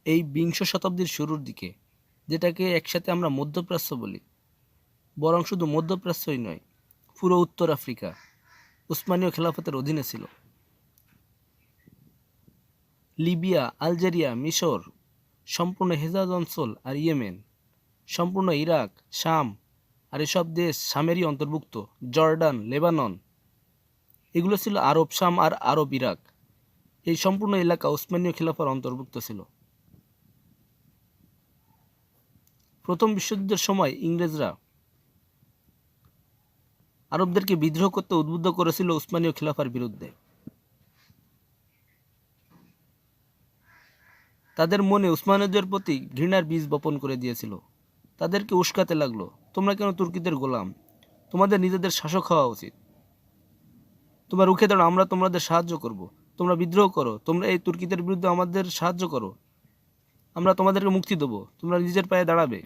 এই বিংশ শতাব্দীর শুরুর দিকে, যেটাকে একসাথে আমরা মধ্যপ্রাচ্য বলি, বরং শুধু মধ্যপ্রাচ্যই নয়, পুরো উত্তর আফ্রিকা উসমানীয় খেলাফতের অধীনে ছিল। লিবিয়া, আলজেরিয়া, মিশর, সম্পূর্ণ হেজাজ অঞ্চল আর ইয়েমেন, সম্পূর্ণ ইরাক, শাম আর এসব দেশ শামেরই অন্তর্ভুক্ত, জর্ডান, লেবানন, এগুলো ছিল আরব শাম আর আরব ইরাক। এই সম্পূর্ণ এলাকা উসমানীয় খেলাফার অন্তর্ভুক্ত ছিল। প্রথম বিশ্বযুদ্ধের সময় ইংরেজরা আরবদেরকে বিদ্রোহ করতে উদ্বুদ্ধ করেছিল উসমানীয় খেলাফার বিরুদ্ধে। তাদের মনে উসমানীয়দের প্রতি ঘৃণার বীজ বপন করে দিয়েছিল। তাদেরকে উস্কাতে লাগলো, তোমরা কেন তুর্কিদের গোলাম? তোমাদের নিজেদের শাসক হওয়া উচিত। তোমরা রুখে দাঁড়াও, আমরা তোমাদের সাহায্য করব। তোমরা বিদ্রোহ করো, তোমরা এই তুর্কিদের বিরুদ্ধে আমাদের সাহায্য করো, আমরা তোমাদেরকে মুক্তি দেবো, তোমরা নিজের পায়ে দাঁড়াবে।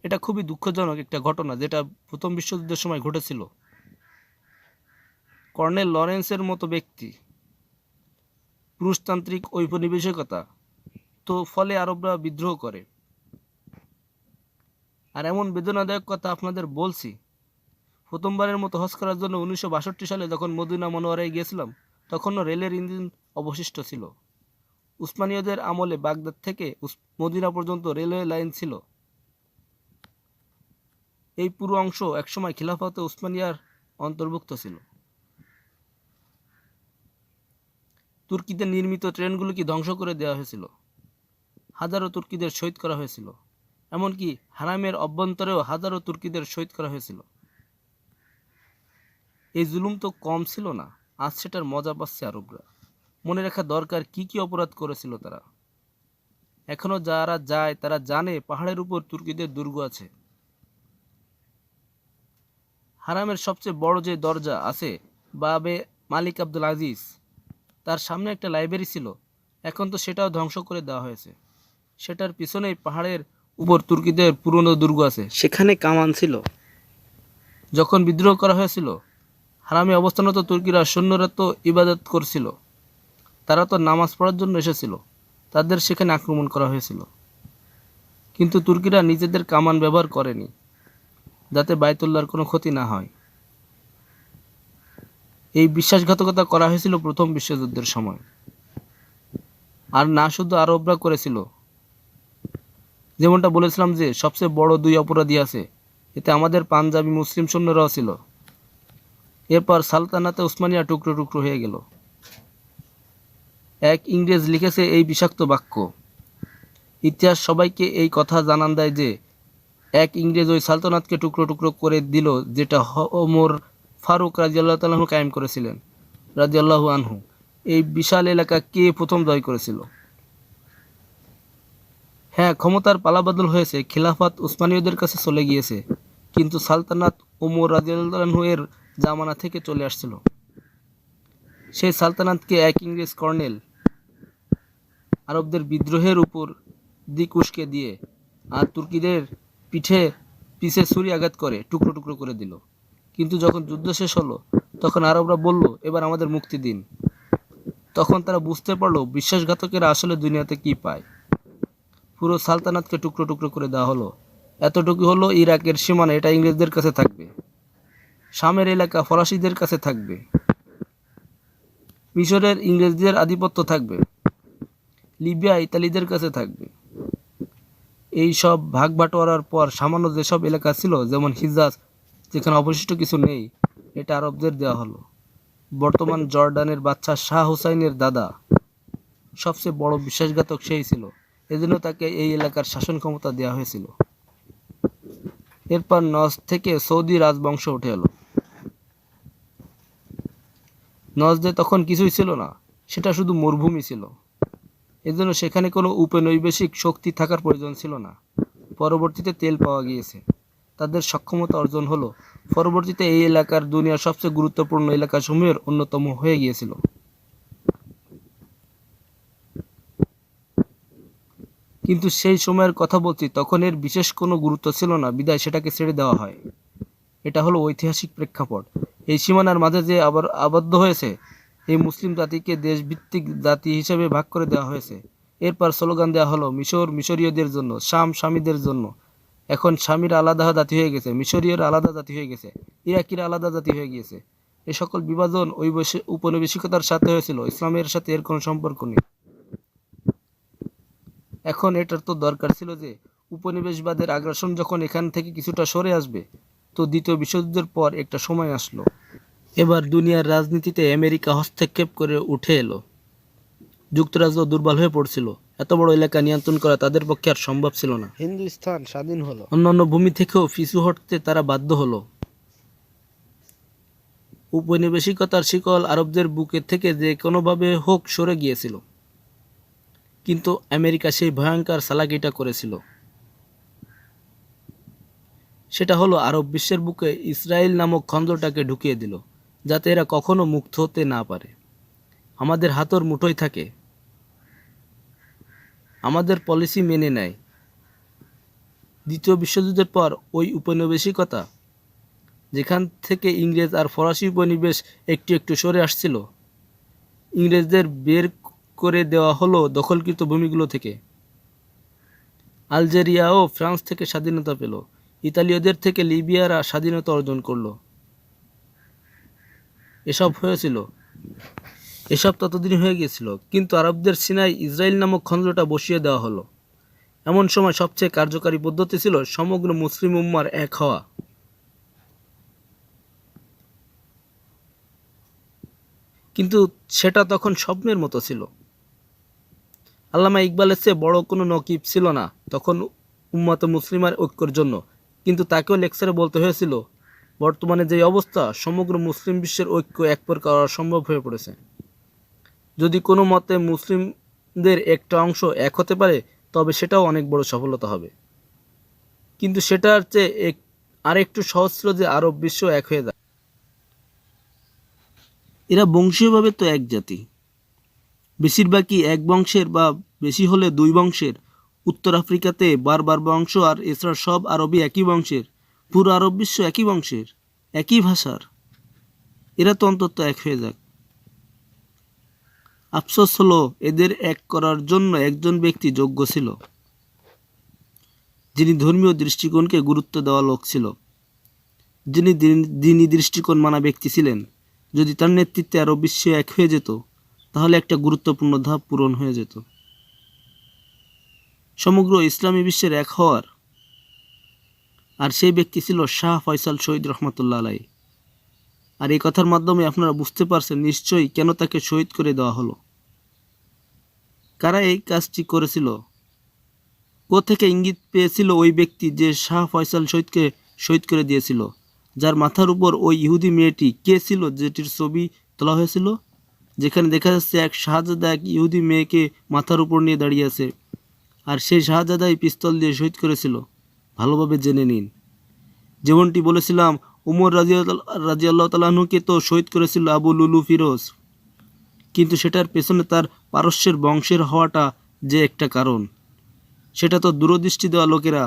এটা খুবই দুঃখজনক একটা ঘটনা, যেটা প্রথম বিশ্বযুদ্ধের সময় ঘটেছিল। কর্নেল লরেন্সের মতো ব্যক্তি, পুরুষতান্ত্রিক ঔপনিবেশিকতা, তো ফলে আরবরা বিদ্রোহ করে। আর এমন বেদনাদায়ক কথা আপনাদের বলছি, প্রথমবারের মতো হজ করার জন্য 1962 সালে যখন মদিনা মনোয়ারায় গিয়েছিলাম, তখনও রেলের ইঞ্জিন অবশিষ্ট ছিল। উসমানীয়দের আমলে বাগদাদ থেকে মদিনা পর্যন্ত রেলওয়ে লাইন ছিল। এই পুরো অংশ একসময় খিলাফতে উসমানিয়ার অন্তর্ভুক্ত ছিল। তুর্কিদের নির্মিত ট্রেনগুলোকে ধ্বংস করে দেওয়া হয়েছিল, হাজারো তুর্কিদের শহীদ করা হয়েছিল, এমনকি হারামের অভ্যন্তরেও হাজারো তুর্কিদের শহীদ করা হয়েছিল। এই জুলুম তো কম ছিল না, আজ সেটার মজা পাচ্ছে আরবরা। মনে রাখা দরকার কি কি অপরাধ করেছিল তারা। এখনো যারা যায় তারা জানে পাহাড়ের উপর তুর্কিদের দুর্গ আছে। হারামের সবচেয়ে বড় যে দরজা আছে, বাবে মালিক আব্দুল আজিজ, তার সামনে একটা লাইব্রেরি ছিল, এখন তো সেটাও ধ্বংস করে দেওয়া হয়েছে। সেটার পিছনেই পাহাড়ের উপর তুর্কিদের পুরনো দুর্গ আছে, সেখানে কামান ছিল। যখন বিদ্রোহ করা হয়েছিল, হারামে অবস্থানরত তুর্কিরা সৈন্যরা তো ইবাদত করছিল, তারা তো নামাজ পড়ার জন্য এসেছিল, তাদের সেখানে আক্রমণ করা হয়েছিল। কিন্তু তুর্কিরা নিজেদের কামান ব্যবহার করেনি, যাতে বায়তুল্লাহর কোনো ক্ষতি না হয়। এই বিশ্বাসঘাতকতা করা হয়েছিল প্রথম বিশ্বযুদ্ধের সময়। আর না শুধু আরবরা করেছিল, যেমনটা বলেছিলাম যে সবচেয়ে বড় দুই অপরাধী আছে, এতে আমাদের পাঞ্জাবি মুসলিম সৈন্যরাও ছিল। এরপর সালতানাতে উসমানিয়া টুকরো টুকরো হয়ে গেল। এক ইংরেজ লিখেছে এই বিষাক্ত বাক্য, ইতিহাস সবাইকে এই কথা জানান দেয় যে এক ইংরেজ ওই সালতানাতকে টুকরো টুকরো করে দিল, যেটা ওমর ফারুক রাদিয়াল্লাহু তাআলা আনহু কায়েম করেছিলেন, রাদিয়াল্লাহু আনহু। এই বিশাল এলাকা কে প্রথম জয় করেছিল? হ্যাঁ, ক্ষমতার পালাবদল হয়েছে, খিলাফত উসমানীয়দের কাছে চলে গিয়েছে, কিন্তু সালতানাত ওমর রাদিয়াল্লাহু আনহু এর জামানা থেকে চলে আসছিল। সেই সালতানাতকে এক ইংরেজ কর্নেল আরবদের বিদ্রোহের উপর দিক উস্কে দিয়ে আর তুর্কিদের পিছে ছুরি আঘাত করে টুকরো টুকরো করে দিল। কিন্তু যখন যুদ্ধ শেষ হলো, তখন আরবরা বলল, এবার আমাদের মুক্তি দিন। তখন তারা বুঝতে পারলো বিশ্বাসঘাতকেরা আসলে দুনিয়াতে কি পায়। পুরো সালতানাতকে টুকরো টুকরো করে দেওয়া হলো। এতটুকু হলো ইরাকের সীমানা, এটা ইংরেজদের কাছে থাকবে। শামের এলাকা ফরাসিদের কাছে থাকবে। মিশরের ইংরেজদের আধিপত্য থাকবে। লিবিয়া ইতালিদের কাছে থাকবে। এই সব ভাগ বাটোয়ারার পর সামান্য যেসব এলাকা ছিল, যেমন হিজাজ, যেখানে অবশিষ্ট কিছু নেই, এটা আরবদের দেওয়া হলো। বর্তমান জর্ডানের বাদশা শাহ হুসাইনের দাদা সবচেয়ে বড় বিশ্বাসঘাতক সেই ছিল, এজন্য তাকে এই এলাকার শাসন ক্ষমতা দেওয়া হয়েছিল। এরপর নজদ থেকে সৌদি রাজবংশ উঠে এলো। নজদে তখন কিছুই ছিল না, সেটা শুধু মরুভূমি ছিল, এজন্য সেখানে কোনো উপনিবেশিক শক্তি থাকার প্রয়োজন ছিল না। পরবর্তীতে তেল পাওয়া গিয়েছে, তাদের সক্ষমতা অর্জন হলো, পরবর্তীতে এই এলাকার দুনিয়ার সবচেয়ে গুরুত্বপূর্ণ এলাকাসমূহের অন্যতম হয়ে গিয়েছিল। কিন্তু সেই সময়ের কথা বলছি, তখন এর বিশেষ কোনো গুরুত্ব ছিল না, বিদায় সেটাকে ছেড়ে দেওয়া হয়। এটা হলো ঐতিহাসিক প্রেক্ষাপট। এই সীমানার মাঝে যে আবার আবদ্ধ হয়েছে, এই মুসলিম জাতিকে দেশভিত্তিক জাতি হিসেবে ভাগ করে দেওয়া হয়েছে, এরপর স্লোগান দেওয়া হলো মিশর মিশরীয়দের জন্য, শাম শামিদের জন্য। এখন শামিরা আলাদা জাতি হয়ে গেছে, মিশরীয়রা আলাদা জাতি হয়ে গেছে, ইরাকিরা আলাদা জাতি হয়ে গিয়েছে। এ সকল বিভাজন ওই উপনিবেশিকতার সাথে হয়েছিল, ইসলামের সাথে এর কোনো সম্পর্ক নেই। এখন এটার তো দরকার ছিল যে উপনিবেশবাদের আগ্রাসন যখন এখান থেকে কিছুটা সরে আসবে, তো দ্বিতীয় বিশ্বযুদ্ধের পর একটা সময় আসলো। এবার দুনিয়ার রাজনীতিতে আমেরিকা হস্তক্ষেপ করে উঠে এলো। যুক্তরাজ্য দুর্বল হয়ে পড়ছিল, এত বড় এলাকা নিয়ন্ত্রণ করা তাদের পক্ষে আর সম্ভব ছিল না। হিন্দুস্তান স্বাধীন হলো। অন্যান্য ভূমি থেকেও পিছু হটতে তারা বাধ্য হলো। উপনিবেশিকতার শিকল আরবদের বুকে থেকে যে কোনোভাবে হোক সরে গিয়েছিল, কিন্তু আমেরিকা সেই ভয়ঙ্কর চালাকিটা করেছিল। সেটা হলো আরব বিশ্বের বুকে ইসরায়েল নামক খন্দরটাকে ঢুকিয়ে দিল, যাতে এরা কখনো মুক্ত হতে না পারে, আমাদের হাতের মুঠোয় থাকে, আমাদের পলিসি মেনে নেয়। দ্বিতীয় বিশ্বযুদ্ধের পর ওই উপনিবেশিকতা, যেখান থেকে ইংরেজ আর ফরাসি উপনিবেশ একটু একটু সরে আসছিল, ইংরেজদের বের করে দেওয়া হলো দখলকৃত ভূমিগুলো থেকে। আলজেরিয়াও ফ্রান্স থেকে স্বাধীনতা পেল, ইতালীয়দের থেকে লিবিয়ারা স্বাধীনতা অর্জন করলো। এসব ততদিন হয়ে গিয়েছিল, কিন্তু আরবদের সিনায় ইসরায়েল নামক খন্দটা বসিয়ে দেওয়া হলো। এমন সময় সবচেয়ে কার্যকারী পদ্ধতি ছিল সমগ্র মুসলিম উম্মার এক হওয়া। কিন্তু সেটা তখন স্বপ্নের মতো ছিল। আল্লামা ইকবালের চেয়ে বড় কোনো নকিব ছিল না তখন উম্মাতে মুসলিমার ঐক্যের জন্য, কিন্তু তাকেও লেকচারে বলতে হয়েছিল বর্তমানে যে অবস্থা, সমগ্র মুসলিম বিশ্বের ঐক্য এক প্রকার অসম্ভব হয়ে পড়েছে। যদি কোনো মতে মুসলিমদের একটা অংশ এক হতে পারে, তবে সেটাও অনেক বড় সফলতা হবে। কিন্তু সেটার চেয়ে আরেকটু সহজ ছিল যে আরব বিশ্ব এক হয়ে যায়। এরা বংশীয়ভাবে তো এক জাতি, বেশিরভাগই এক বংশের বা বেশি হলে দুই বংশের। উত্তর আফ্রিকাতে বারবার বংশ, আর এছাড়া সব আরবই একই বংশের। পুরো আরব বিশ্ব একই বংশের, একই ভাষার। এরা তো অন্তত এক হয়ে যাক। আফসোস হলো এদের এক করার জন্য একজন ব্যক্তি যোগ্য ছিল, যিনি ধর্মীয় দৃষ্টিকোণকে গুরুত্ব দেওয়া লোক ছিল, যিনি দ্বীনি দৃষ্টিকোণ মানা ব্যক্তি ছিলেন। যদি তার নেতৃত্বে আরব বিশ্ব এক হয়ে যেত, তাহলে একটা গুরুত্বপূর্ণ ধাপ পূরণ হয়ে যেত, সমগ্র ইসলামী বিশ্বের এক হওয়ার। আর সেই ব্যক্তি ছিল শাহ ফয়সাল শহীদ রহমতুল্লাহ আলাই। আর এই কথার মাধ্যমে আপনারা বুঝতে পারছেন নিশ্চয়ই কেন তাকে শহীদ করে দেওয়া হলো। কারা এই কাজটি করেছিল? কোত্থেকে ইঙ্গিত পেয়েছিল ওই ব্যক্তি যে শাহ ফয়সাল শহীদকে শহীদ করে দিয়েছিল? যার মাথার উপর ওই ইহুদি মেয়েটি কে ছিল যেটির ছবি তোলা হয়েছিল, যেখানে দেখা যাচ্ছে এক শাহজাদা এক ইহুদি মেয়েকে মাথার উপর নিয়ে দাঁড়িয়ে আছে, আর সেই শাহজাদাই পিস্তল দিয়ে শহীদ করেছিল। ভালোভাবে জেনে নিন। যেমনটি বলেছিলাম, উমর রাজিয়াল্লাহু তাআলা আনহুকে তো শহীদ করেছিল আবু লুলু ফিরোজ, কিন্তু সেটার পেছনে তার পারস্যের বংশের হওয়াটা যে একটা কারণ। সেটা তো দূরদৃষ্টি দেওয়া লোকেরা,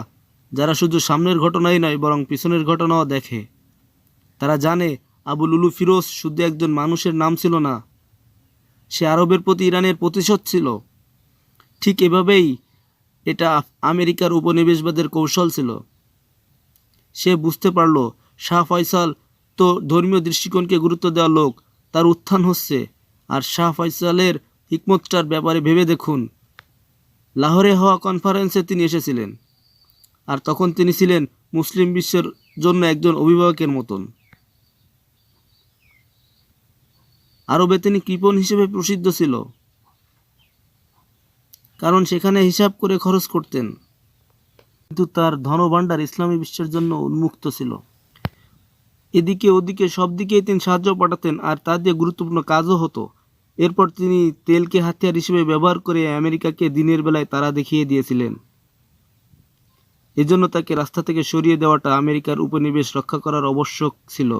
যারা শুধু সামনের ঘটনাই নয় বরং পিছনের ঘটনাও দেখে। তারা জানে আবু লুলু ফিরোজ শুধু একজন মানুষের নাম ছিল না, সে আরবের প্রতি ইরানের প্রতিশোধ ছিল। ঠিক এভাবেই এটা আমেরিকার উপনিবেশবাদের কৌশল ছিল। সে বুঝতে পারল শাহ ফয়সাল তো ধর্মীয় দৃষ্টিকোণকে গুরুত্ব দেওয়া লোক, তার উত্থান হচ্ছে। আর শাহ ফয়সালের হিকমতটার ব্যাপারে ভেবে দেখুন, লাহোরে হওয়া কনফারেন্সে তিনি এসেছিলেন, আর তখন তিনি ছিলেন মুসলিম বিশ্বের জন্য একজন অভিভাবকের মতন। আরবে তিনি কৃপণ হিসেবে প্রসিদ্ধ ছিল, কারণ সেখানে হিসাব করে খরচ করতেন, কিন্তু তার ধনভাণ্ডার ইসলামী বিশ্বের জন্য উন্মুক্ত ছিল। এদিকে ওদিকে সব দিকেই তিনি সাহায্য পাঠাতেন, আর তা দিয়ে গুরুত্বপূর্ণ কাজও হতো। এরপর তিনি তেলকে হাতিয়ার হিসেবে ব্যবহার করে আমেরিকাকে দিনের বেলায় তারা দেখিয়ে দিয়েছিলেন। এজন্য তাকে রাস্তা থেকে সরিয়ে দেওয়াটা আমেরিকার উপনিবেশ রক্ষা করার আবশ্যক ছিল।